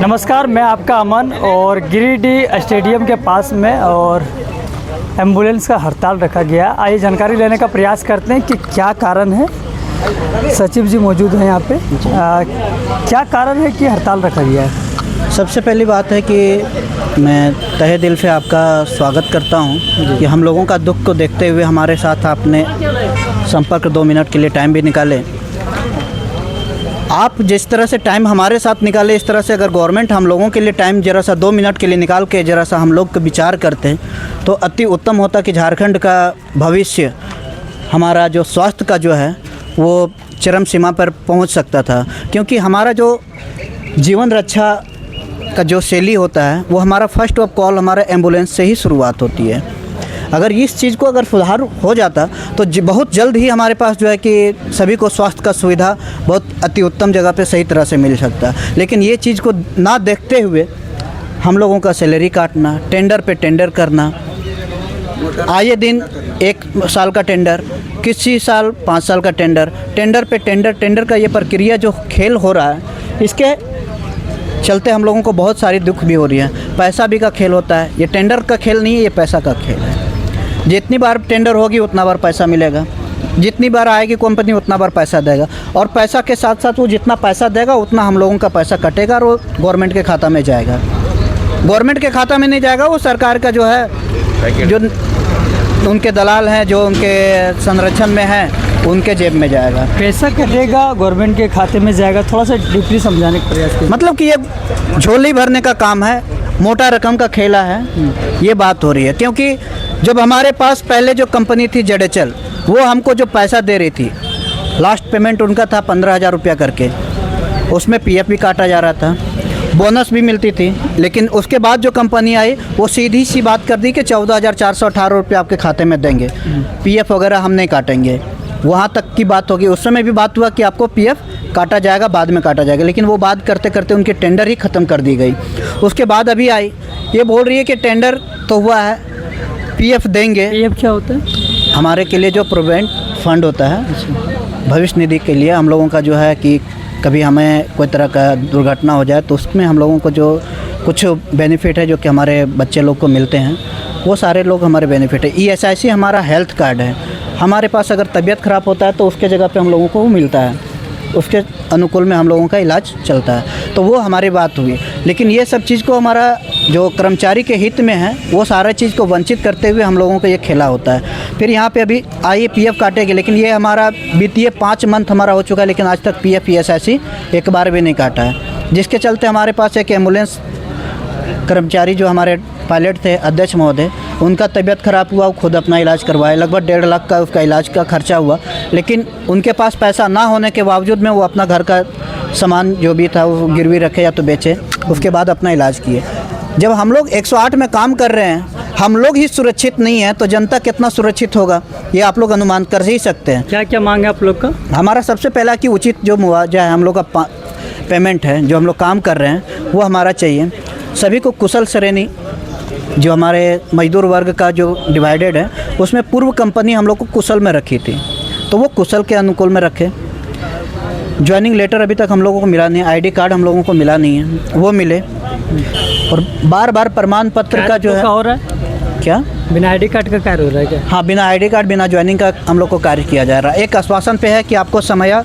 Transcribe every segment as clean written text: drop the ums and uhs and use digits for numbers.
नमस्कार, मैं आपका अमन और गिरिडीह स्टेडियम के पास में और एम्बुलेंस का हड़ताल रखा गया। आइए जानकारी लेने का प्रयास करते हैं कि क्या कारण है। सचिव जी मौजूद हैं यहाँ पे। क्या कारण है कि हड़ताल रखा गया है? सबसे पहली बात है कि मैं तहे दिल से आपका स्वागत करता हूँ कि हम लोगों का दुख को देखते हुए हमारे साथ आपने संपर्क 2 मिनट के लिए टाइम भी निकाले। आप जिस तरह से टाइम हमारे साथ निकाले, इस तरह से अगर गवर्नमेंट हम लोगों के लिए टाइम जरा सा 2 मिनट के लिए निकाल के जरा सा हम लोग का विचार करते हैं तो अति उत्तम होता कि झारखंड का भविष्य, हमारा जो स्वास्थ्य का जो है वो चरम सीमा पर पहुंच सकता था। क्योंकि हमारा जो जीवन रक्षा का जो शैली होता है वो हमारा फर्स्ट ऑफ कॉल हमारा एम्बुलेंस से ही शुरुआत होती है। अगर इस चीज़ को अगर सुधार हो जाता तो बहुत जल्द ही हमारे पास जो है कि सभी को स्वास्थ्य का सुविधा बहुत अति उत्तम जगह पे सही तरह से मिल सकता है। लेकिन ये चीज़ को ना देखते हुए हम लोगों का सैलरी काटना, टेंडर पे टेंडर करना, आए दिन 1 साल का टेंडर, किसी साल 5 साल का टेंडर, टेंडर पे टेंडर का ये प्रक्रिया जो खेल हो रहा है, इसके चलते हम लोगों को बहुत सारी दुख भी हो रही है। पैसा भी का खेल होता है, ये टेंडर का खेल नहीं है, ये पैसा का खेल है। जितनी बार टेंडर होगी उतना बार पैसा मिलेगा, जितनी बार आएगी कंपनी उतना बार पैसा देगा, और पैसा के साथ साथ वो जितना पैसा देगा उतना हम लोगों का पैसा कटेगा और वो गवर्नमेंट के खाता में जाएगा। गवर्नमेंट के खाता में नहीं जाएगा, वो सरकार का जो है, जो उनके दलाल हैं, जो उनके संरक्षण में हैं, उनके जेब में जाएगा। पैसा कटेगा, गवर्नमेंट के खाते में जाएगा। थोड़ा सा डीपली समझाने का प्रयास करिए। मतलब कि ये झोली भरने का काम है, मोटा रकम का खेला है, ये बात हो रही है। क्योंकि जब हमारे पास पहले जो कंपनी थी ZHL, वो हमको जो पैसा दे रही थी, लास्ट पेमेंट उनका था 15,000 रुपया करके, उसमें PF भी काटा जा रहा था, बोनस भी मिलती थी। लेकिन उसके बाद जो कंपनी आई वो सीधी सी बात कर दी कि 14,418 रुपये आपके खाते में देंगे, PF वगैरह हम नहीं काटेंगे। वहाँ तक की बात होगी। उस समय भी बात हुआ कि आपको PF काटा जाएगा, बाद में काटा जाएगा, लेकिन वो बात करते करते उनकी टेंडर ही ख़त्म कर दी गई। उसके बाद अभी आई, ये बोल रही है कि टेंडर तो हुआ है, PF देंगे। PF क्या होता है? हमारे के लिए जो प्रोविडेंट फंड होता है, भविष्य निधि के लिए हम लोगों का जो है कि कभी हमें कोई तरह का दुर्घटना हो जाए तो उसमें हम लोगों को जो कुछ बेनिफिट है जो कि हमारे बच्चे लोग को मिलते हैं, वो सारे लोग हमारे बेनिफिट है। ESIC हमारा हेल्थ कार्ड है, हमारे पास अगर तबीयत ख़राब होता है तो उसके जगह पे हम लोगों को वो मिलता है, उसके अनुकूल में हम लोगों का इलाज चलता है। तो वो हमारी बात हुई। लेकिन ये सब चीज़ को हमारा जो कर्मचारी के हित में है, वो सारा चीज़ को वंचित करते हुए हम लोगों को ये खेला होता है। फिर यहाँ पे अभी आइए PF काटेगी, लेकिन ये हमारा बीतीय 5 मंथ हमारा हो चुका है, लेकिन आज तक PF ESIC एक बार भी नहीं काटा है। जिसके चलते हमारे पास एक एम्बुलेंस कर्मचारी जो हमारे पायलट थे, अध्यक्ष महोदय, उनका तबीयत ख़राब हुआ, वो खुद अपना इलाज करवाए, लगभग 1.5 लाख का उसका इलाज का खर्चा हुआ। लेकिन उनके पास पैसा ना होने के बावजूद में वो अपना घर का सामान जो भी था वो गिरवी रखे या तो बेचे, उसके बाद अपना इलाज किए। जब हम लोग 108 में काम कर रहे हैं, हम लोग ही सुरक्षित नहीं हैं तो जनता कितना सुरक्षित होगा, ये आप लोग अनुमान कर ही सकते हैं। क्या क्या मांग है आप लोग का? हमारा सबसे पहला कि उचित जो मुआवजा है, हम लोग का पेमेंट है, जो हम लोग काम कर रहे हैं वो हमारा चाहिए। सभी को कुशल श्रेणी जो हमारे मजदूर वर्ग का जो डिवाइडेड है, उसमें पूर्व कंपनी हम लोग को कुशल में रखी थी, तो वो कुशल के अनुकूल में रखे। ज्वाइनिंग लेटर अभी तक हम लोगों को मिला नहीं, ID कार्ड हम लोगों को मिला नहीं है, वो मिले। और बार बार प्रमाण पत्र का जो है हो रहा है क्या, बिना ID कार्ड का कार्य हो रहा है क्या? हाँ, बिना ID कार्ड, बिना ज्वाइनिंग का हम लोग को कार्य किया जा रहा है। एक आश्वासन पे है कि आपको समय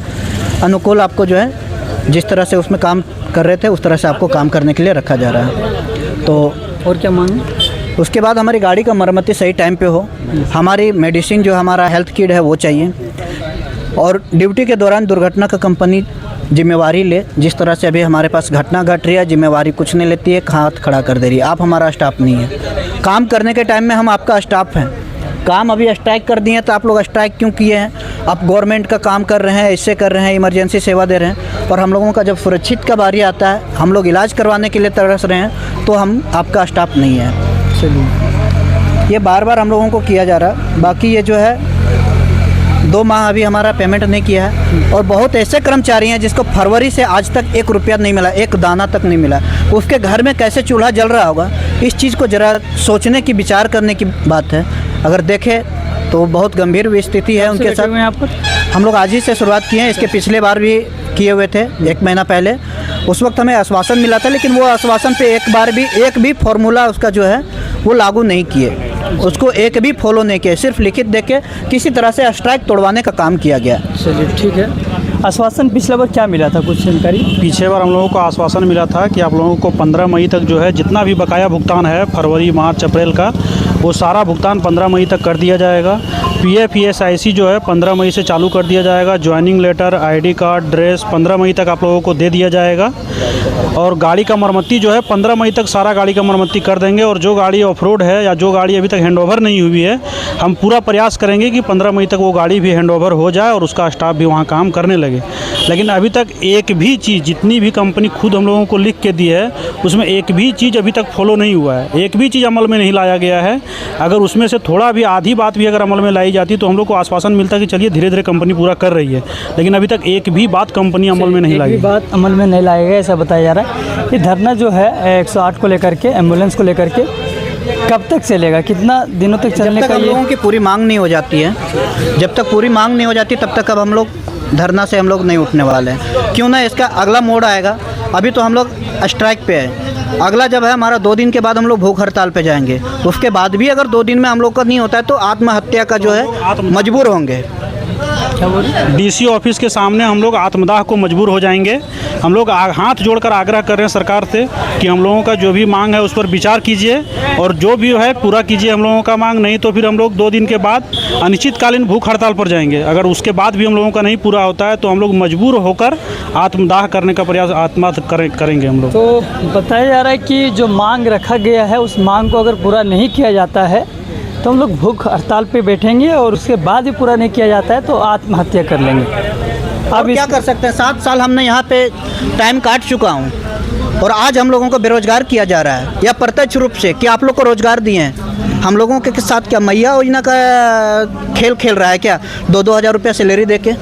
अनुकूल, आपको जो है जिस तरह से उसमें काम कर रहे थे उस तरह से आपको काम करने के लिए रखा जा रहा है। तो और क्या मांग? उसके बाद हमारी गाड़ी का मरम्मती सही टाइम पे हो, हमारी मेडिसिन जो हमारा हेल्थ किट है वो चाहिए, और ड्यूटी के दौरान दुर्घटना का कंपनी जिम्मेवारी ले। जिस तरह से अभी हमारे पास घटना घट रही है, जिम्मेवारी कुछ नहीं लेती है, हाथ खड़ा कर दे रही है। आप हमारा स्टाफ नहीं है, काम करने के टाइम में हम आपका स्टाफ हैं। काम अभी स्ट्राइक कर दिए तो आप लोग स्ट्राइक क्यों किए हैं? आप गवर्नमेंट का काम कर रहे हैं, इससे कर रहे हैं, इमरजेंसी सेवा दे रहे हैं, और हम लोगों का जब सुरक्षित का बारी आता है, हम लोग इलाज करवाने के लिए तरस रहे हैं, तो हम आपका स्टाफ नहीं है। चलिए, ये बार बार हम लोगों को किया जा रहा है। बाकी ये जो है 2 माह अभी हमारा पेमेंट नहीं किया है, और बहुत ऐसे कर्मचारी हैं जिसको फरवरी से आज तक 1 रुपया नहीं मिला, 1 दाना तक नहीं मिला। उसके घर में कैसे चूल्हा जल रहा होगा, इस चीज़ को ज़रा सोचने की, विचार करने की बात है। अगर देखें तो बहुत गंभीर स्थिति है उनके साथ। हम लोग आज ही से शुरुआत किए हैं, इसके पिछले बार भी किए हुए थे 1 महीना पहले। उस वक्त हमें आश्वासन मिला था, लेकिन वो आश्वासन पे एक भी फार्मूला उसका जो है वो लागू नहीं किए, उसको एक भी फॉलो नहीं किए, सिर्फ लिखित दे के किसी तरह से स्ट्राइक तोड़वाने का काम किया गया। चलिए ठीक है। आश्वासन पिछला बार क्या मिला था, कुछ जानकारी? पीछे बार हम लोगों को आश्वासन मिला था कि आप लोगों को 15 मई तक जो है जितना भी बकाया भुगतान है फरवरी, मार्च, अप्रैल का, वो सारा भुगतान 15 मई तक कर दिया जाएगा। PF ESIC जो है 15 मई से चालू कर दिया जाएगा। Joining letter, ID card, dress 15 मई तक आप लोगों को दे दिया जाएगा। और गाड़ी का मरम्मती जो है 15 मई तक सारा गाड़ी का मरम्मती कर देंगे। और जो गाड़ी ऑफ रोड है या जो गाड़ी अभी तक हैंडओवर नहीं हुई है, हम पूरा प्रयास करेंगे कि 15 मई तक वो गाड़ी भी हैंडओवर हो जाए और उसका स्टाफ भी वहाँ काम करने लगे। लेकिन अभी तक एक भी चीज़, जितनी भी कंपनी खुद हम लोगों को लिख के दी है, उसमें एक भी चीज़ अभी तक फॉलो नहीं हुआ है, एक भी चीज़ अमल में नहीं लाया गया है। अगर उसमें से थोड़ा भी आधी बात भी अगर अमल में लाई जाती तो हम लोग को आश्वासन मिलता कि चलिए धीरे धीरे कंपनी पूरा कर रही है, लेकिन अभी तक एक भी बात कंपनी अमल में नहीं लाई। एक भी बात अमल में नहीं लाया गया ऐसा बताया जा रहा है। ये धरना जो है 108 को लेकर के, एम्बुलेंस को लेकर के, कब तक चलेगा, कितना दिनों तक चलने जब तक का? हम लोगों की पूरी मांग नहीं हो जाती है, जब तक पूरी मांग नहीं हो जाती तब तक अब हम लोग धरना से हम लोग नहीं उठने वाले हैं। क्यों ना, इसका अगला मोड़ आएगा। अभी तो हम लोग स्ट्राइक पे है, अगला जब है हमारा 2 दिन के बाद हम लोग भूख हड़ताल पे जाएंगे। उसके बाद भी अगर 2 दिन में हम लोग का नहीं होता है तो आत्महत्या का जो है मजबूर होंगे। DC ऑफिस के सामने हम लोग आत्मदाह को मजबूर हो जाएंगे। हम लोग हाथ जोड़कर आग्रह कर रहे हैं सरकार से कि हम लोगों का जो भी मांग है उस पर विचार कीजिए और जो भी है पूरा कीजिए हम लोगों का मांग। नहीं तो फिर हम लोग 2 दिन के बाद अनिश्चितकालीन भूख हड़ताल पर जाएंगे। अगर उसके बाद भी हम लोगों का नहीं पूरा होता है तो हम लोग मजबूर होकर आत्मदाह करने का प्रयास करेंगे हम लोग। तो बताया जा रहा है कि जो मांग रखा गया है उस मांग को अगर पूरा नहीं किया जाता है तो हम लोग भूख हड़ताल पे बैठेंगे और उसके बाद भी पूरा नहीं किया जाता है तो आत्महत्या कर लेंगे। अब क्या कर सकते हैं, 7 साल हमने यहाँ पे टाइम काट चुका हूँ और आज हम लोगों को बेरोजगार किया जा रहा है या प्रत्यक्ष रूप से कि आप लोग को रोजगार दिए हैं। हम लोगों के साथ क्या मैया योजना का खेल रहा है क्या? 2-2 हज़ार रुपया सैलरी दे के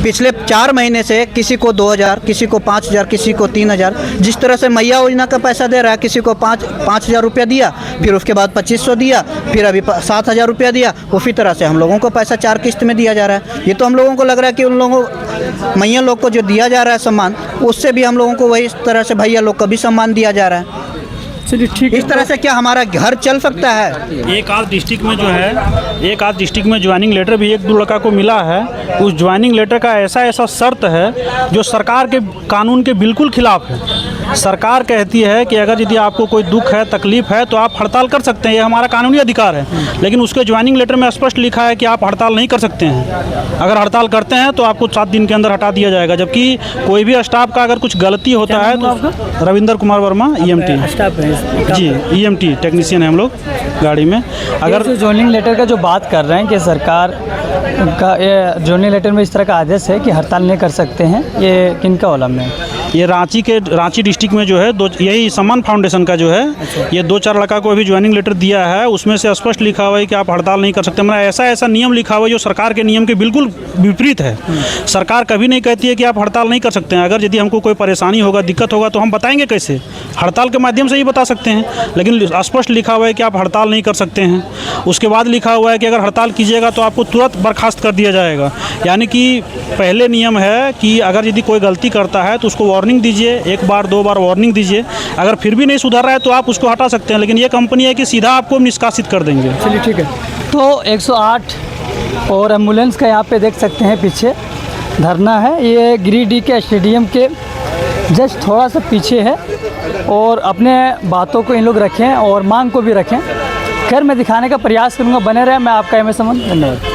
पिछले 4 महीने से किसी को 2,000, किसी को 5,000, किसी को 3,000, जिस तरह से मैया योजना का पैसा दे रहा है, किसी को 5,000 रुपया दिया, फिर उसके बाद 2,500 दिया, फिर अभी 7,000 रुपया दिया। उसी तरह से हम लोगों को पैसा 4 किस्त में दिया जा रहा है। ये तो हम लोगों को लग रहा है कि उन लोगों मैया लोग को जो दिया जा रहा है सम्मान, उससे भी हम लोगों को वही तरह से भैया लोग को भी सम्मान दिया जा रहा है। चलिए ठीक है। इस तरह से क्या हमारा घर चल सकता है? एक आध डिस्ट्रिक्ट में जो है, एक आध डिस्ट्रिक्ट में ज्वाइनिंग लेटर भी 1-2 लड़का को मिला है। उस ज्वाइनिंग लेटर का ऐसा शर्त है जो सरकार के कानून के बिल्कुल खिलाफ है। सरकार कहती है कि अगर यदि आपको कोई दुख है, तकलीफ है तो आप हड़ताल कर सकते हैं, ये हमारा कानूनी अधिकार है। लेकिन उसके ज्वाइनिंग लेटर में स्पष्ट लिखा है कि आप हड़ताल नहीं कर सकते हैं। अगर हड़ताल करते हैं तो आपको 7 दिन के अंदर हटा दिया जाएगा। जबकि कोई भी स्टाफ का अगर कुछ गलती होता है तो रविंदर कुमार वर्मा EMT स्टाफ है जी, EMT टेक्नीशियन है हम लोग गाड़ी में। अगर जो ज्वाइनिंग लेटर का जो बात कर रहे हैं कि सरकार का ये ज्वाइनिंग लेटर में इस तरह का आदेश है कि हड़ताल नहीं कर सकते हैं, ये किनका ओलम है? ये रांची डिस्ट्रिक्ट में जो है यही सम्मान फाउंडेशन का जो है, ये 2-4 लड़का को अभी ज्वाइनिंग लेटर दिया है। उसमें से स्पष्ट लिखा हुआ है कि आप हड़ताल नहीं कर सकते। मतलब ऐसा नियम लिखा हुआ है जो सरकार के नियम के बिल्कुल विपरीत है। सरकार कभी नहीं कहती है कि आप हड़ताल नहीं कर सकते हैं। अगर यदि हमको कोई परेशानी होगा, दिक्कत होगा तो हम बताएंगे कैसे? हड़ताल के माध्यम से ही बता सकते हैं। लेकिन स्पष्ट लिखा हुआ है कि आप हड़ताल नहीं कर सकते हैं। उसके बाद लिखा हुआ है कि अगर हड़ताल कीजिएगा तो आपको तुरंत बर्खास्त कर दिया जाएगा। यानी कि पहले नियम है कि अगर यदि कोई गलती करता है तो उसको वार्निंग दीजिए, 1 बार 2 बार वार्निंग दीजिए। अगर फिर भी नहीं सुधर रहा है तो आप उसको हटा सकते हैं। लेकिन ये कंपनी है कि सीधा आपको निष्कासित कर देंगे। चलिए ठीक है। तो 108 और एम्बुलेंस का यहाँ पे देख सकते हैं पीछे धरना है। ये गिरिडीह के स्टेडियम के जस्ट थोड़ा सा पीछे है और अपने बातों को इन लोग रखें और मांग को भी रखें। खैर मैं दिखाने का प्रयास करूँगा, बने रहे। मैं आपका MS अमन, धन्यवाद।